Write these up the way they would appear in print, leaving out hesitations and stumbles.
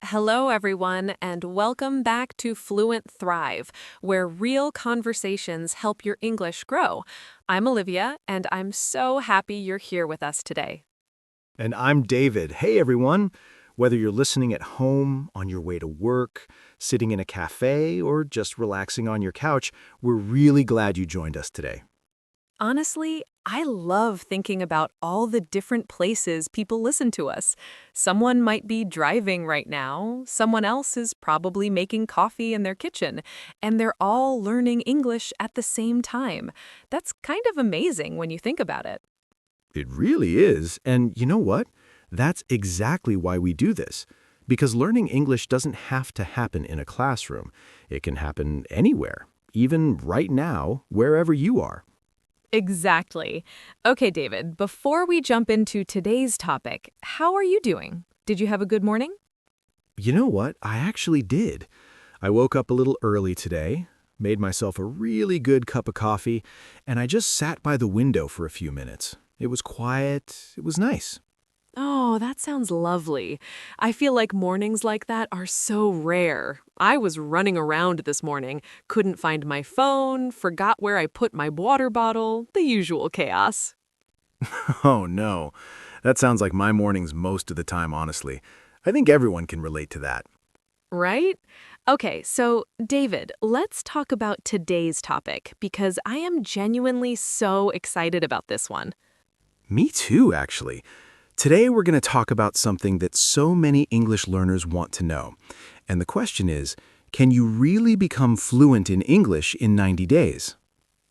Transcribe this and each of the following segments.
Hello, everyone, and welcome back to Fluent Thrive, where real conversations help your English grow. I'm Olivia, and I'm so happy you're here with us today. And I'm David. Hey, everyone. Whether you're listening at home, on your way to work, sitting in a cafe, or just relaxing on your couch, we're really glad you joined us today. Honestly, I love thinking about all the different places people listen to us. Someone might be driving right now, someone else is probably making coffee in their kitchen, and they're all learning English at the same time. That's kind of amazing when you think about it. It really is. And you know what? That's exactly why we do this. Because learning English doesn't have to happen in a classroom. It can happen anywhere, even right now, wherever you are. Exactly. Okay, David, before we jump into today's topic, how are you doing? Did you have a good morning? You know what? I actually did. I woke up a little early today, made myself a really good cup of coffee, and I just sat by the window for a few minutes. It was quiet. It was nice. Oh, that sounds lovely. I feel like mornings like that are so rare. I was running around this morning, couldn't find my phone, forgot where I put my water bottle, the usual chaos. Oh no, that sounds like my mornings most of the time, honestly. I think everyone can relate to that. Right? Okay, so David, let's talk about today's topic because I am genuinely so excited about this one. Me too, actually. Today we're going to talk about something that so many English learners want to know. And the question is, can you really become fluent in English in 90 days?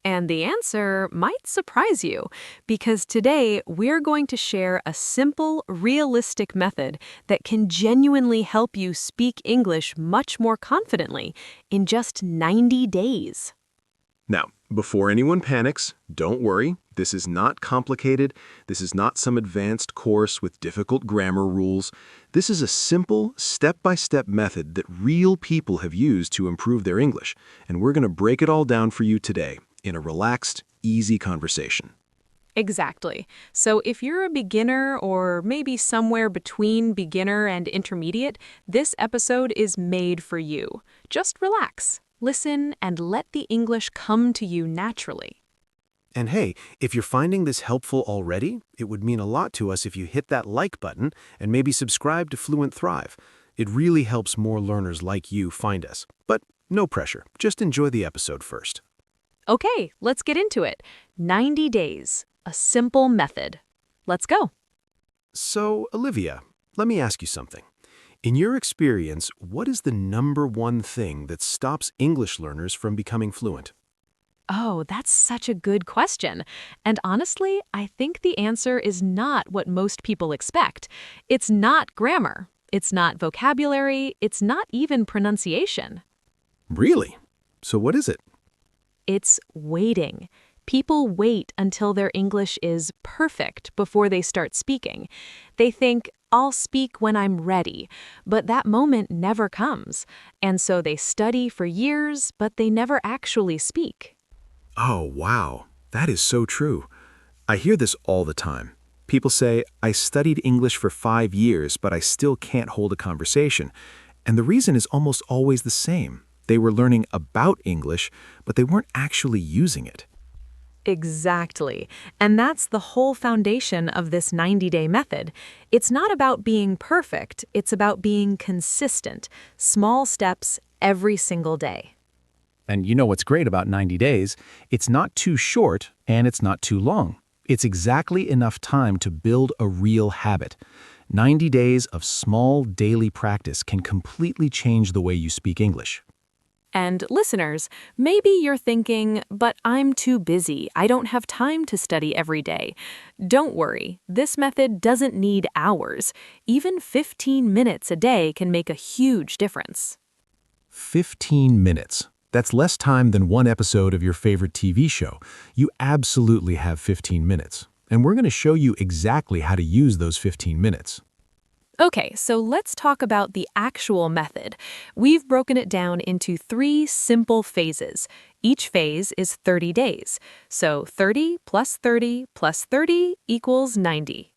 And the answer might surprise you, because today we're going to share a simple, realistic method that can genuinely help you speak English much more confidently in just 90 days. Now, before anyone panics, don't worry. This is not complicated. This is not some advanced course with difficult grammar rules. This is a simple, step-by-step method that real people have used to improve their English, and we're going to break it all down for you today in a relaxed, easy conversation. Exactly. So if you're a beginner or maybe somewhere between beginner and intermediate, this episode is made for you. Just relax, listen, and let the English come to you naturally. And hey, if you're finding this helpful already, it would mean a lot to us if you hit that like button and maybe subscribe to Fluent Thrive. It really helps more learners like you find us. But no pressure, just enjoy the episode first. Okay, let's get into it. 90 days, a simple method. Let's go. So, Olivia, let me ask you something. In your experience, what is the number one thing that stops English learners from becoming fluent? Oh, that's such a good question. And honestly, I think the answer is not what most people expect. It's not grammar. It's not vocabulary. It's not even pronunciation. Really? So what is it? It's waiting. People wait until their English is perfect before they start speaking. They think, I'll speak when I'm ready, but that moment never comes. And so they study for years, but they never actually speak. Oh, wow. That is so true. I hear this all the time. People say, I studied English for 5 years, but I still can't hold a conversation. And the reason is almost always the same. They were learning about English, but they weren't actually using it. Exactly. And that's the whole foundation of this 90-day method. It's not about being perfect, it's about being consistent, small steps every single day. And you know what's great about 90 days? It's not too short and it's not too long. It's exactly enough time to build a real habit. 90 days of small daily practice can completely change the way you speak English. And listeners, maybe you're thinking, but I'm too busy. I don't have time to study every day. Don't worry, this method doesn't need hours. Even 15 minutes a day can make a huge difference. 15 minutes. That's less time than one episode of your favorite TV show. You absolutely have 15 minutes. And we're going to show you exactly how to use those 15 minutes. Okay, so let's talk about the actual method. We've broken it down into 3 simple phases. Each phase is 30 days. So 30 plus 30 plus 30 equals 90.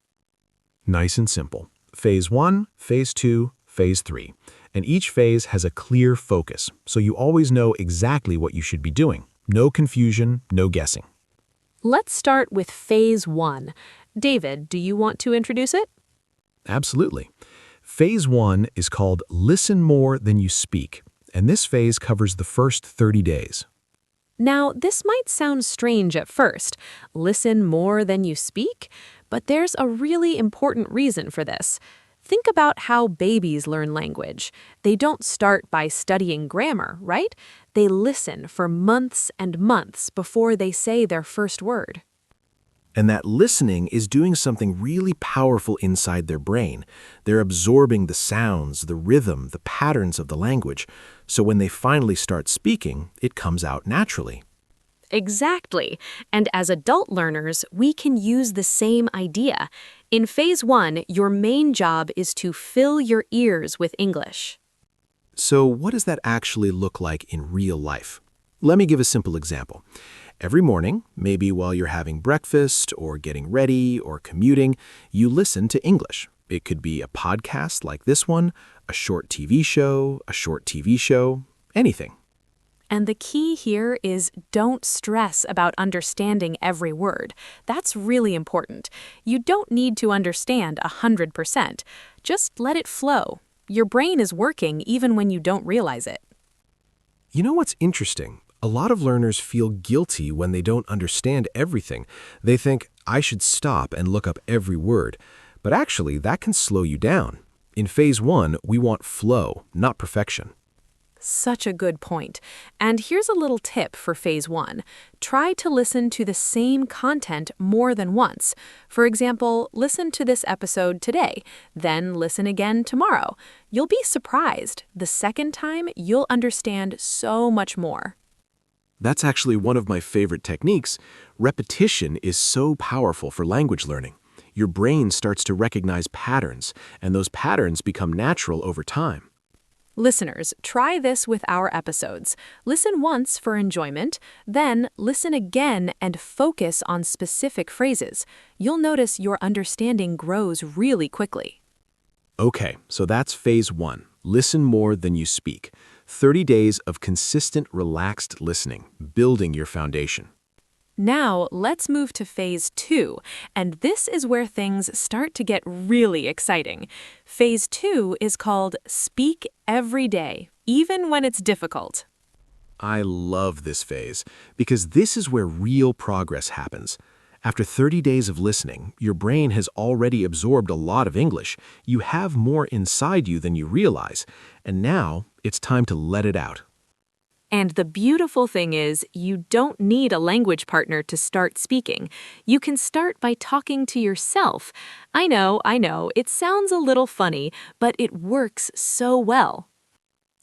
Nice and simple. Phase 1, Phase 2, phase 3. And each phase has a clear focus, so you always know exactly what you should be doing. No confusion, no guessing. Let's start with phase 1. David, do you want to introduce it? Absolutely. Phase 1 is called Listen More Than You Speak, and this phase covers the first 30 days. Now, this might sound strange at first. Listen more than you speak? But there's a really important reason for this. Think about how babies learn language. They don't start by studying grammar, right? They listen for months and months before they say their first word. And that listening is doing something really powerful inside their brain. They're absorbing the sounds, the rhythm, the patterns of the language. So when they finally start speaking, it comes out naturally. Exactly. And as adult learners, we can use the same idea. In phase 1, your main job is to fill your ears with English. So what does that actually look like in real life? Let me give a simple example. Every morning, maybe while you're having breakfast or getting ready or commuting, you listen to English. It could be a podcast like this one, a short TV show, anything. And the key here is don't stress about understanding every word. That's really important. You don't need to understand 100%. Just let it flow. Your brain is working even when you don't realize it. You know what's interesting? A lot of learners feel guilty when they don't understand everything. They think, I should stop and look up every word. But actually, that can slow you down. In phase 1, we want flow, not perfection. Such a good point. And here's a little tip for phase 1. Try to listen to the same content more than once. For example, listen to this episode today, then listen again tomorrow. You'll be surprised. The second time, you'll understand so much more. That's actually one of my favorite techniques. Repetition is so powerful for language learning. Your brain starts to recognize patterns, and those patterns become natural over time. Listeners, try this with our episodes. Listen once for enjoyment, then listen again and focus on specific phrases. You'll notice your understanding grows really quickly. Okay, so that's phase 1. Listen more than you speak. 30 days of consistent, relaxed listening, building your foundation. Now, let's move to phase 2, and this is where things start to get really exciting. Phase 2 is called Speak Every Day, even when it's difficult. I love this phase because this is where real progress happens. After 30 days of listening, your brain has already absorbed a lot of English. You have more inside you than you realize, and now it's time to let it out. And the beautiful thing is, you don't need a language partner to start speaking. You can start by talking to yourself. I know, it sounds a little funny, but it works so well.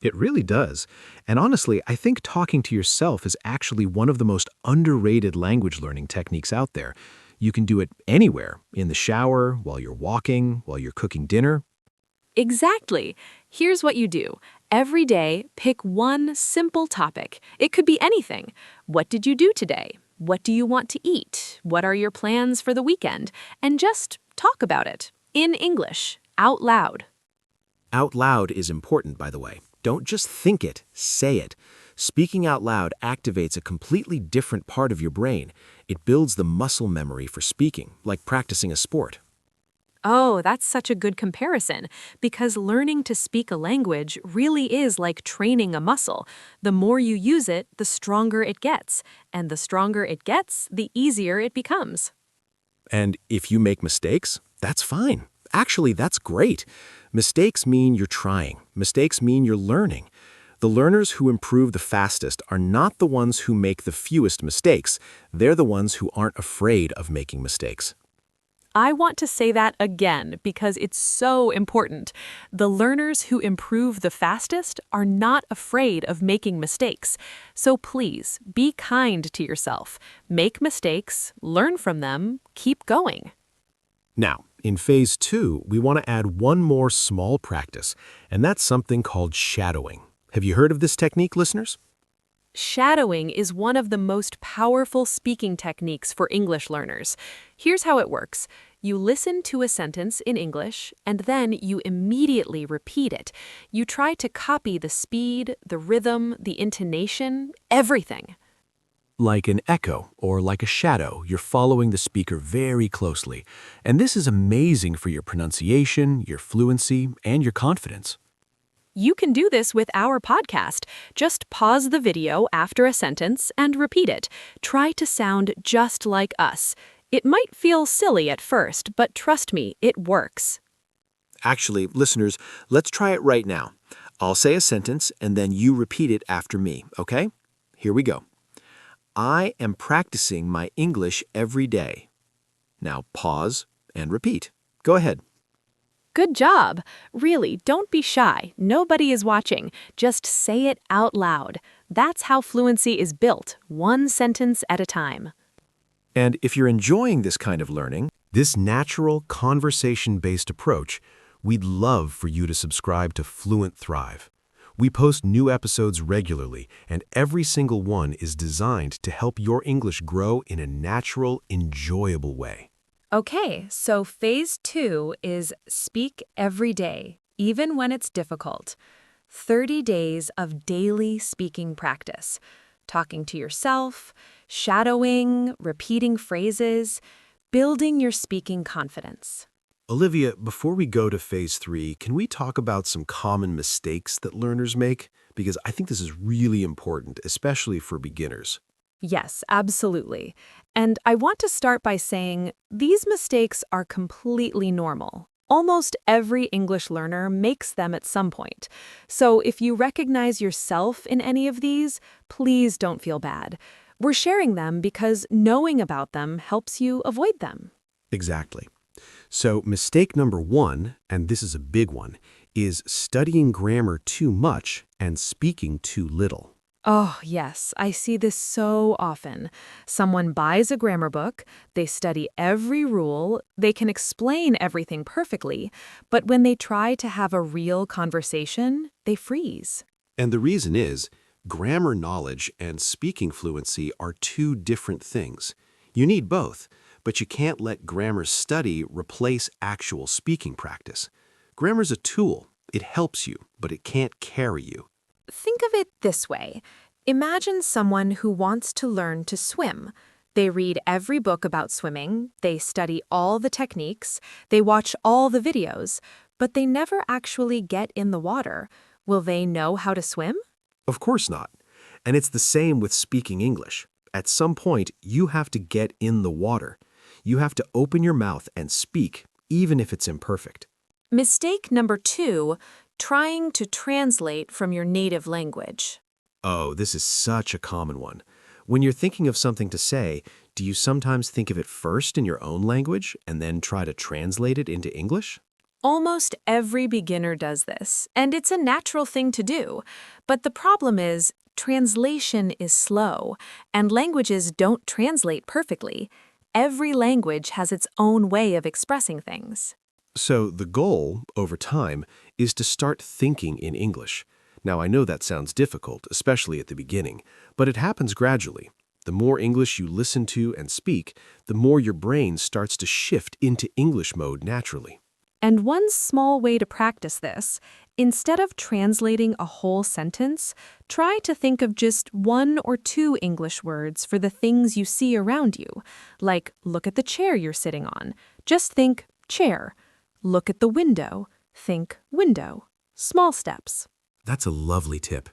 It really does. And honestly, I think talking to yourself is actually one of the most underrated language learning techniques out there. You can do it anywhere, in the shower, while you're walking, while you're cooking dinner. Exactly. Here's what you do. Every day, pick one simple topic. It could be anything. What did you do today? What do you want to eat? What are your plans for the weekend? And just talk about it. In English, out loud. Out loud is important, by the way. Don't just think it, say it. Speaking out loud activates a completely different part of your brain. It builds the muscle memory for speaking, like practicing a sport. Oh, that's such a good comparison, because learning to speak a language really is like training a muscle. The more you use it, the stronger it gets. And the stronger it gets, the easier it becomes. And if you make mistakes, that's fine. Actually, that's great. Mistakes mean you're trying. Mistakes mean you're learning. The learners who improve the fastest are not the ones who make the fewest mistakes. They're the ones who aren't afraid of making mistakes. I want to say that again because it's so important. The learners who improve the fastest are not afraid of making mistakes. So please, be kind to yourself. Make mistakes, learn from them, keep going. Now, in phase 2, we want to add one more small practice, and that's something called shadowing. Have you heard of this technique, listeners? Shadowing is one of the most powerful speaking techniques for English learners. Here's how it works. You listen to a sentence in English, and then you immediately repeat it. You try to copy the speed, the rhythm, the intonation, everything. Like an echo or like a shadow, you're following the speaker very closely. And this is amazing for your pronunciation, your fluency, and your confidence. You can do this with our podcast. Just pause the video after a sentence and repeat it. Try to sound just like us. It might feel silly at first, but trust me, it works. Actually, listeners, let's try it right now. I'll say a sentence and then you repeat it after me, okay? Here we go. I am practicing my English every day. Now pause and repeat. Go ahead. Good job. Really, don't be shy. Nobody is watching. Just say it out loud. That's how fluency is built, one sentence at a time. And if you're enjoying this kind of learning, this natural, conversation-based approach, we'd love for you to subscribe to Fluent Thrive. We post new episodes regularly, and every single one is designed to help your English grow in a natural, enjoyable way. Okay, so phase 2 is speak every day, even when it's difficult. 30 days of daily speaking practice. Talking to yourself, shadowing, repeating phrases, building your speaking confidence. Olivia, before we go to phase 3, can we talk about some common mistakes that learners make? Because I think this is really important, especially for beginners. Yes, absolutely. And I want to start by saying these mistakes are completely normal. Almost every English learner makes them at some point. So if you recognize yourself in any of these, please don't feel bad. We're sharing them because knowing about them helps you avoid them. Exactly. So mistake number 1, and this is a big one, is studying grammar too much and speaking too little. Oh, yes, I see this so often. Someone buys a grammar book, they study every rule, they can explain everything perfectly, but when they try to have a real conversation, they freeze. And the reason is, grammar knowledge and speaking fluency are two different things. You need both, but you can't let grammar study replace actual speaking practice. Grammar's a tool. It helps you, but it can't carry you. Think of it this way. Imagine someone who wants to learn to swim. They read every book about swimming, they study all the techniques, they watch all the videos, but they never actually get in the water. Will they know how to swim? Of course not. And it's the same with speaking English. At some point, you have to get in the water. You have to open your mouth and speak, even if it's imperfect. Mistake number 2, trying to translate from your native language. Oh, this is such a common one. When you're thinking of something to say, do you sometimes think of it first in your own language and then try to translate it into English? Almost every beginner does this, and it's a natural thing to do. But the problem is, translation is slow, and languages don't translate perfectly. Every language has its own way of expressing things. So the goal, over time, is to start thinking in English. Now, I know that sounds difficult, especially at the beginning, but it happens gradually. The more English you listen to and speak, the more your brain starts to shift into English mode naturally. And one small way to practice this, instead of translating a whole sentence, try to think of just 1 or 2 English words for the things you see around you. Like, look at the chair you're sitting on. Just think, chair. Look at the window. Think, window. Small steps. That's a lovely tip.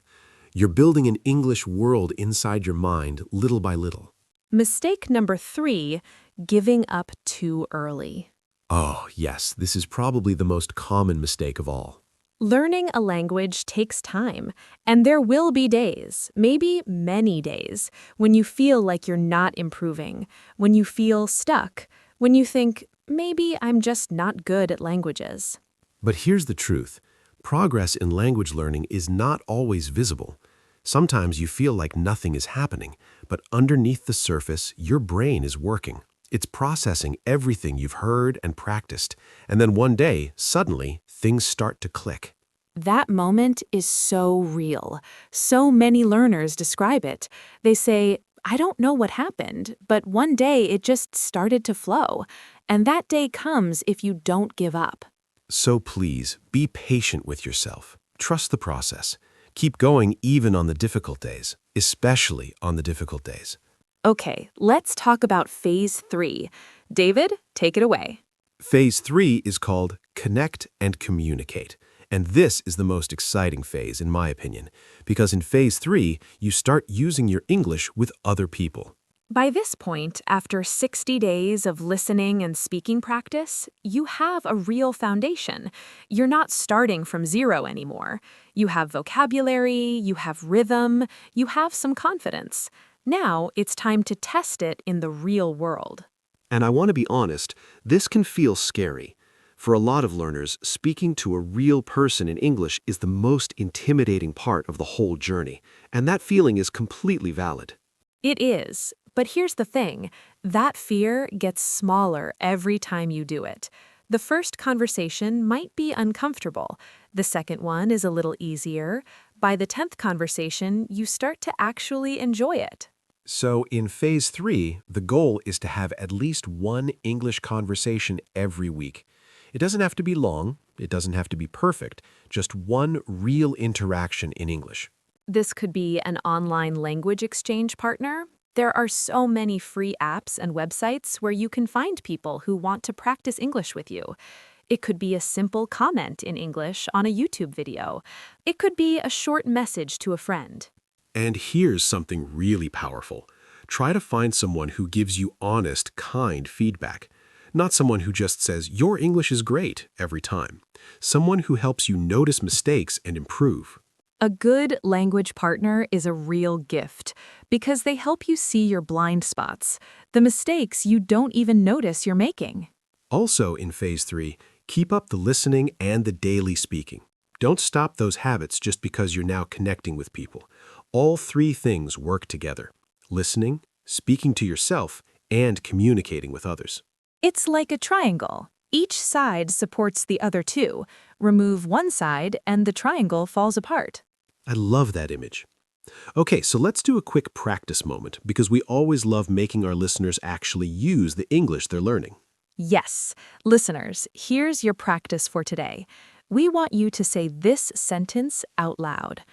You're building an English world inside your mind little by little. Mistake number 3, giving up too early. Oh, yes, this is probably the most common mistake of all. Learning a language takes time, and there will be days, maybe many days, when you feel like you're not improving, when you feel stuck, when you think, maybe I'm just not good at languages. But here's the truth. Progress in language learning is not always visible. Sometimes you feel like nothing is happening, but underneath the surface, your brain is working. It's processing everything you've heard and practiced, and then one day, suddenly, things start to click. That moment is so real. So many learners describe it. They say, I don't know what happened, but one day it just started to flow. And that day comes if you don't give up. So please, be patient with yourself. Trust the process. Keep going even on the difficult days, especially on the difficult days. Okay, let's talk about phase 3. David, take it away. Phase 3 is called Connect and Communicate. And this is the most exciting phase, in my opinion, because in phase 3, you start using your English with other people. By this point, after 60 days of listening and speaking practice, you have a real foundation. You're not starting from zero anymore. You have vocabulary, you have rhythm, you have some confidence. Now it's time to test it in the real world. And I want to be honest, this can feel scary. For a lot of learners, speaking to a real person in English is the most intimidating part of the whole journey, and that feeling is completely valid. It is, but here's the thing. That fear gets smaller every time you do it. The first conversation might be uncomfortable. The second one is a little easier. By the 10th conversation, you start to actually enjoy it. So in phase 3, the goal is to have at least one English conversation every week. It doesn't have to be long, it doesn't have to be perfect, just one real interaction in English. This could be an online language exchange partner. There are so many free apps and websites where you can find people who want to practice English with you. It could be a simple comment in English on a YouTube video. It could be a short message to a friend. And here's something really powerful. Try to find someone who gives you honest, kind feedback. Not someone who just says, "Your English is great," every time. Someone who helps you notice mistakes and improve. A good language partner is a real gift because they help you see your blind spots, the mistakes you don't even notice you're making. Also in phase 3, keep up the listening and the daily speaking. Don't stop those habits just because you're now connecting with people. All 3 things work together: listening, speaking to yourself, and communicating with others. It's like a triangle. Each side supports the other 2. Remove one side and the triangle falls apart. I love that image. Okay, so let's do a quick practice moment because we always love making our listeners actually use the English they're learning. Yes. Listeners, here's your practice for today. We want you to say this sentence out loud.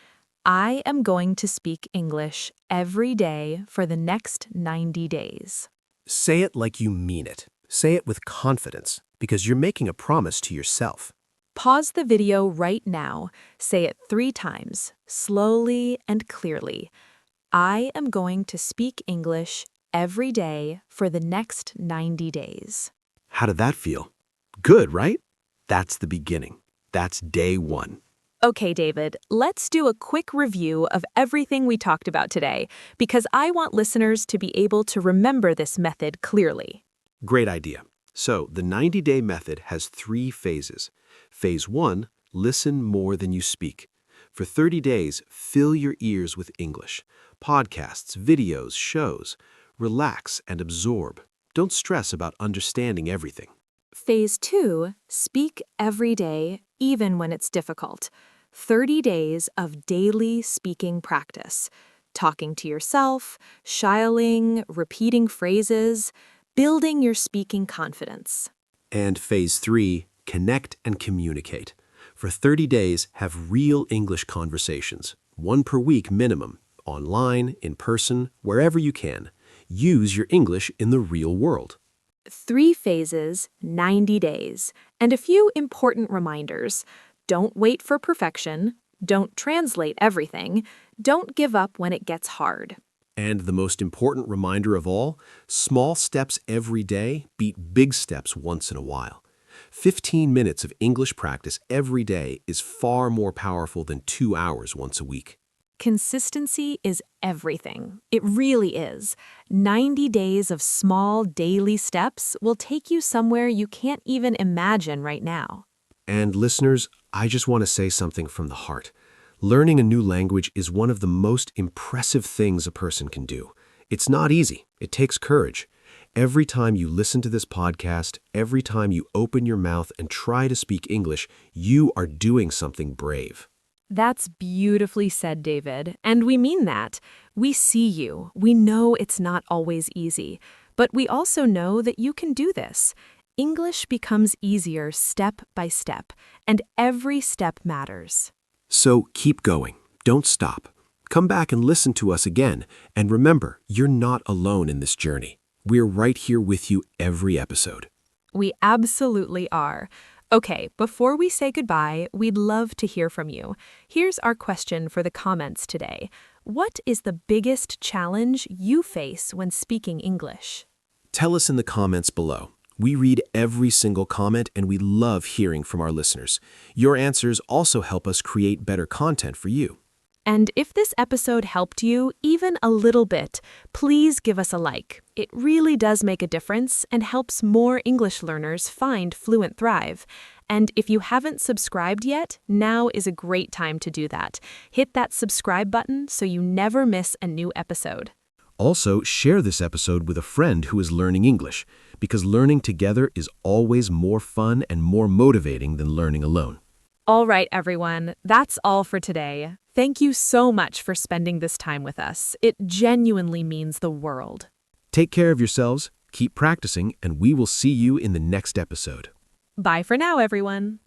I am going to speak English every day for the next 90 days. Say it like you mean it. Say it with confidence because you're making a promise to yourself. Pause the video right now. Say it 3 times, slowly and clearly. I am going to speak English every day for the next 90 days. How did that feel? Good, right? That's the beginning. That's day 1. Okay, David, let's do a quick review of everything we talked about today because I want listeners to be able to remember this method clearly. Great idea. So, the 90-day method has 3 phases. Phase 1, listen more than you speak. For 30 days, fill your ears with English. Podcasts, videos, shows. Relax and absorb. Don't stress about understanding everything. Phase 2, speak every day, even when it's difficult. 30 days of daily speaking practice. Talking to yourself, shiling, repeating phrases, building your speaking confidence. And phase 3, connect and communicate. For 30 days, have real English conversations. 1 per week minimum. Online, in person, wherever you can. Use your English in the real world. 3 phases, 90 days, and a few important reminders. Don't wait for perfection. Don't translate everything. Don't give up when it gets hard. And the most important reminder of all, small steps every day beat big steps once in a while. 15 minutes of English practice every day is far more powerful than 2 hours once a week. Consistency is everything. It really is. 90 days of small daily steps will take you somewhere you can't even imagine right now. And listeners, I just want to say something from the heart. Learning a new language is one of the most impressive things a person can do. It's not easy. It takes courage. Every time you listen to this podcast, every time you open your mouth and try to speak English, you are doing something brave. That's beautifully said, David. And we mean that. We see you. We know it's not always easy. But we also know that you can do this. English becomes easier step by step, and every step matters. So keep going. Don't stop. Come back and listen to us again. And remember, you're not alone in this journey. We're right here with you every episode. We absolutely are. Okay, before we say goodbye, we'd love to hear from you. Here's our question for the comments today. What is the biggest challenge you face when speaking English? Tell us in the comments below. We read every single comment and we love hearing from our listeners. Your answers also help us create better content for you. And if this episode helped you even a little bit, please give us a like. It really does make a difference and helps more English learners find Fluent Thrive. And if you haven't subscribed yet, now is a great time to do that. Hit that subscribe button so you never miss a new episode. Also, share this episode with a friend who is learning English, because learning together is always more fun and more motivating than learning alone. All right, everyone, that's all for today. Thank you so much for spending this time with us. It genuinely means the world. Take care of yourselves, keep practicing, and we will see you in the next episode. Bye for now, everyone.